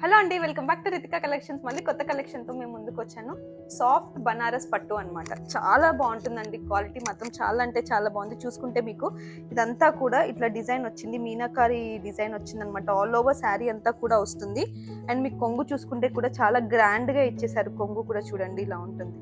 Hello అండి, welcome back to Ritika collections. మళ్ళీ కొత్త కలెక్షన్తో మేము ముందుకు వచ్చాను. సాఫ్ట్ బనారస్ పట్టు అనమాట. చాలా బాగుంటుందండి, క్వాలిటీ మాత్రం చాలా అంటే చాలా బాగుంది. చూసుకుంటే మీకు ఇదంతా కూడా ఇట్లా డిజైన్ వచ్చింది, మీనాకారి డిజైన్ వచ్చింది అనమాట. ఆల్ ఓవర్ శారీ అంతా కూడా వస్తుంది. అండ్ మీకు కొంగు చూసుకుంటే కూడా చాలా గ్రాండ్గా ఇచ్చేసారు. కొంగు కూడా చూడండి ఇలా ఉంటుంది.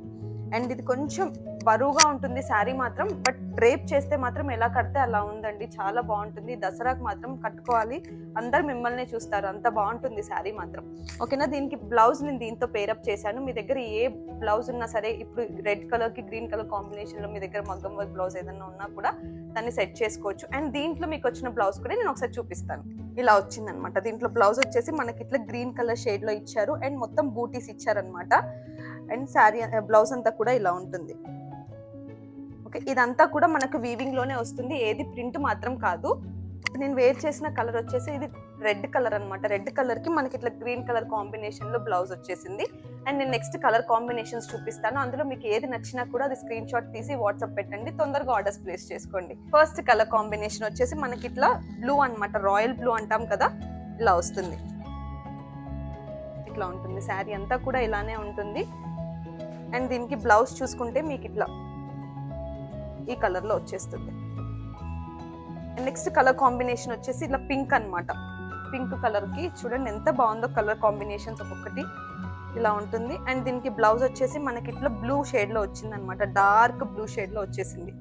అండ్ ఇది కొంచెం బరువుగా ఉంటుంది శారీ మాత్రం, బట్ డ్రేప్ చేస్తే మాత్రం ఎలా కడితే అలా ఉందండి. చాలా బాగుంటుంది. దసరాకు మాత్రం కట్టుకోవాలి, అందరు మిమ్మల్ని చూస్తారు, అంత బాగుంటుంది శారీ మాత్రం. ఓకేనా. దీనికి బ్లౌజ్ నేను దీంతో పేరప్ చేశాను. మీ దగ్గర ఏ బ్లౌజ్ ఉన్నా సరే, ఇప్పుడు రెడ్ కలర్ కి గ్రీన్ కలర్ కాంబినేషన్ లో మీ దగ్గర మగ్గం వర్క్ బ్లౌజ్ ఏదైనా ఉన్నా కూడా దాన్ని సెట్ చేసుకోవచ్చు. అండ్ దీంట్లో మీకు వచ్చిన బ్లౌజ్ కూడా నేను ఒకసారి చూపిస్తాను. ఇలా వచ్చింది అనమాట. దీంట్లో బ్లౌజ్ వచ్చేసి మనకి ఇట్లా గ్రీన్ కలర్ షేడ్ లో ఇచ్చారు. అండ్ మొత్తం బూటీస్ ఇచ్చారనమాట. అండ్ శారీ బ్లౌజ్ అంతా కూడా ఇలా ఉంటుంది. ఓకే, ఇదంతా కూడా మనకు వీవింగ్ లోనే వస్తుంది, ఏది ప్రింట్ మాత్రం కాదు. నేను వేర్ చేసిన కలర్ వచ్చేసి ఇది రెడ్ కలర్ అనమాట. రెడ్ కలర్ కి మనకి ఇట్లా గ్రీన్ కలర్ కాంబినేషన్ లో బ్లౌజ్ వచ్చేసింది. అండ్ నేను నెక్స్ట్ కలర్ కాంబినేషన్స్ చూపిస్తాను. అందులో మీకు ఏది నచ్చినా కూడా అది స్క్రీన్ షాట్ తీసి వాట్సాప్ పెట్టండి, తొందరగా ఆర్డర్స్ ప్లేస్ చేసుకోండి. ఫస్ట్ కలర్ కాంబినేషన్ వచ్చేసి మనకి ఇట్లా బ్లూ అనమాట, రాయల్ బ్లూ అంటాం కదా, ఇలా వస్తుంది. ఇట్లా ఉంటుంది శారీ అంతా కూడా ఇలానే ఉంటుంది. అండ్ దీనికి బ్లౌజ్ చూసుకుంటే మీకు ఇట్లా ఈ కలర్ లో వచ్చేస్తుంది. నెక్స్ట్ కలర్ కాంబినేషన్ వచ్చేసి ఇట్లా పింక్ అనమాట. పింక్ కలర్ కి చూడండి ఎంత బాగుందో కలర్ కాంబినేషన్స్ ఒక్కొక్కటి ఇలా ఉంటుంది. అండ్ దీనికి బ్లౌజ్ వచ్చేసి మనకి ఇట్లా బ్లూ షేడ్ లో వచ్చింది అనమాట, డార్క్ బ్లూ షేడ్ లో వచ్చేసింది.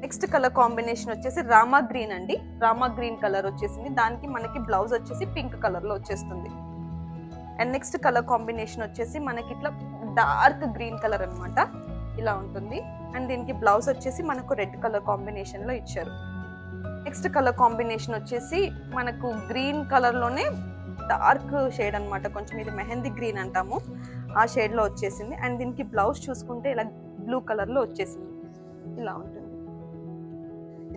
నెక్స్ట్ కలర్ కాంబినేషన్ వచ్చేసి రామా గ్రీన్ అండి, రామా గ్రీన్ కలర్ వచ్చేసింది. దానికి మనకి బ్లౌజ్ వచ్చేసి పింక్ కలర్ లో వచ్చేస్తుంది. అండ్ నెక్స్ట్ కలర్ కాంబినేషన్ వచ్చేసి మనకి ఇట్లా డార్క్ గ్రీన్ కలర్ అనమాట, ఇలా ఉంటుంది. అండ్ దీనికి బ్లౌజ్ వచ్చేసి మనకు రెడ్ కలర్ కాంబినేషన్ లో ఇచ్చారు. నెక్స్ట్ కలర్ కాంబినేషన్ వచ్చేసి మనకు గ్రీన్ కలర్ లోనే డార్క్ షేడ్ అనమాట, కొంచెం ఇది మెహందీ గ్రీన్ అంటాము, ఆ షేడ్ లో వచ్చేసింది. అండ్ దీనికి బ్లౌజ్ చూసుకుంటే ఇలా బ్లూ కలర్ లో వచ్చేసింది, ఇలా ఉంటుంది.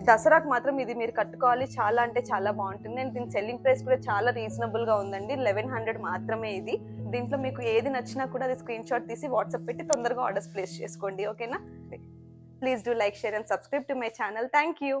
దసరాకు మాత్రం ఇది మీరు కట్టుకోవాలి, చాలా అంటే చాలా బాగుంటుంది. అండ్ దీని సెల్లింగ్ ప్రైస్ కూడా చాలా రీజనబుల్ గా ఉందండి, 1100 మాత్రమే ఇది. దీంట్లో మీకు ఏది నచ్చినా కూడా అది స్క్రీన్ షాట్ తీసి వాట్సాప్ పెట్టి తొందరగా ఆర్డర్స్ ప్లేస్ చేసుకోండి. ఓకేనా. Please do like, share and subscribe to my channel. Thank you.